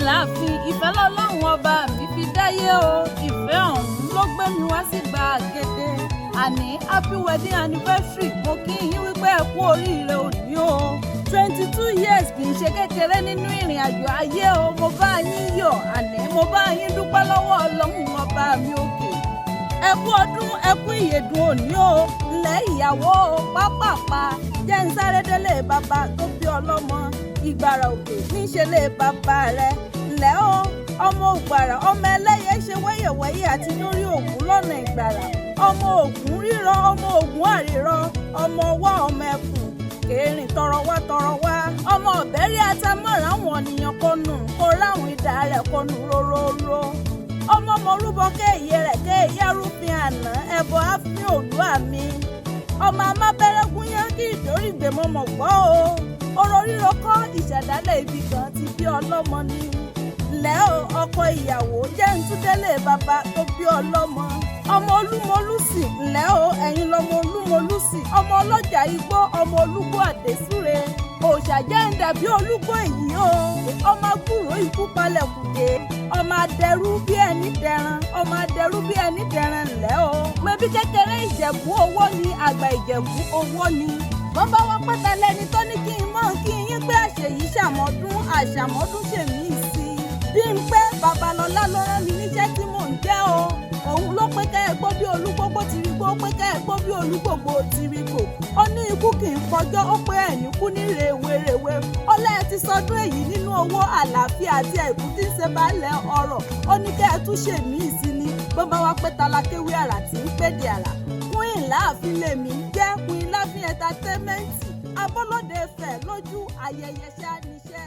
láàfin ìfẹ́ lọ́lọ́run ọba mi fi dáyé o ìfẹ́ ọ̀hún ló gbé mi wá sí gbàgede àní happy wedding anniversary mo kí yín wípé ẹ kú oríire òní o 22 years kì í ṣe kékeré nínú ìrìn àjò ayé o mo bá yín yọ̀ àní mo bá yín dúpẹ́ lọ́wọ́ ọlọ́run ọba mi òkè ẹ kú ọdún ẹ kú ìyèdùn òní o ńlẹ̀ ìyàwó pápápá jẹ́ ń sáré délé bàbá tó bí ọlọ́mọ ìgbàrà òkè níṣẹ́ lé bàbá rẹ̀ ńlẹ̀ o ọmọ ògbàrà ọmọ ẹlẹ́yẹ ṣe wẹ́yẹ̀wẹ́yẹ̀ àti lórí ògún lọ́nà ìgbàrà ọmọ ògún rírọ ọmọ ògún àrírọ ọmọ ọwọ́ ọmọ ẹkùn kẹrin tọrọ wá ọmọ ọ̀bẹ́rí atamọ́ra àwọn ènìyàn kọnù kó ráwọn ìdá rẹ̀ kọnù róróró ọmọ mọ̀rúbọ kéèyè rẹ̀ kéèyè arúfin àná ẹ̀bọ àfin òlú àmì ọmọ amábẹ́rẹ́gún yẹn kí ìdórí ìgbèmọ̀mọ̀ gbọ́ o ọ̀rọ̀ ríro kọ́ ìṣẹ̀dálẹ̀ ibì kan ti bí ọlọ́mọ ní lẹ́ o ọkọ ìyàwó jẹ́ ń túndélé bàbá tó bí ọlọ́mọ ọmọ olúmọlúsì ńlẹ́ o ẹ̀yin lọmọ olúmọlúsì ọmọ ọlọ́jà igbó ọmọ olúgbó àdésúre òòṣà jẹ́ ń dàbí olúgbó èyí o ọmọ gbúrò ikú palẹ̀ kùdé ọmọ adẹrú bí ẹni dẹran ọmọ adẹrú bí ẹni dẹran ńlẹ́ o mẹbí kékeré ìjẹ̀bú owó ni àgbà ìjẹ̀bú owó ni wọ́n bá wọ́n pẹ́ta lẹ́ni tó ní kí n mọ̀ kí yín pé àṣeyí ṣàmọ́dún àṣàmọ́dún ṣèmí sí i bí n pé babalọ́lá ló rán mi níṣẹ́ tí mò ń jẹ́ o òun ló pé kẹ́ ẹ gbọ́ bí olúgbógbó ti rí gbó pé kẹ́ ẹ gbọ́ bí olúgbògbò ti rí gbò ó ní ikú kì í kọjọ́ ó pé ẹ̀yìn kú ní rèwerèwe ó lẹ́ẹ̀ ti sọdún èyí nínú owó àlàáfíà àti ẹ̀kú tí ń ṣe baálẹ̀ ọrọ̀ ó ní kẹ́ ẹ tún ṣèmí sí ni bó bá wá pé talákéwé àrà tí ń pèdè àrà Queen Láàfin lèmi jẹ́ Queen Láàfin entertainment abọ́lódé fẹ̀ lójú ayẹyẹ ṣáà níṣẹ́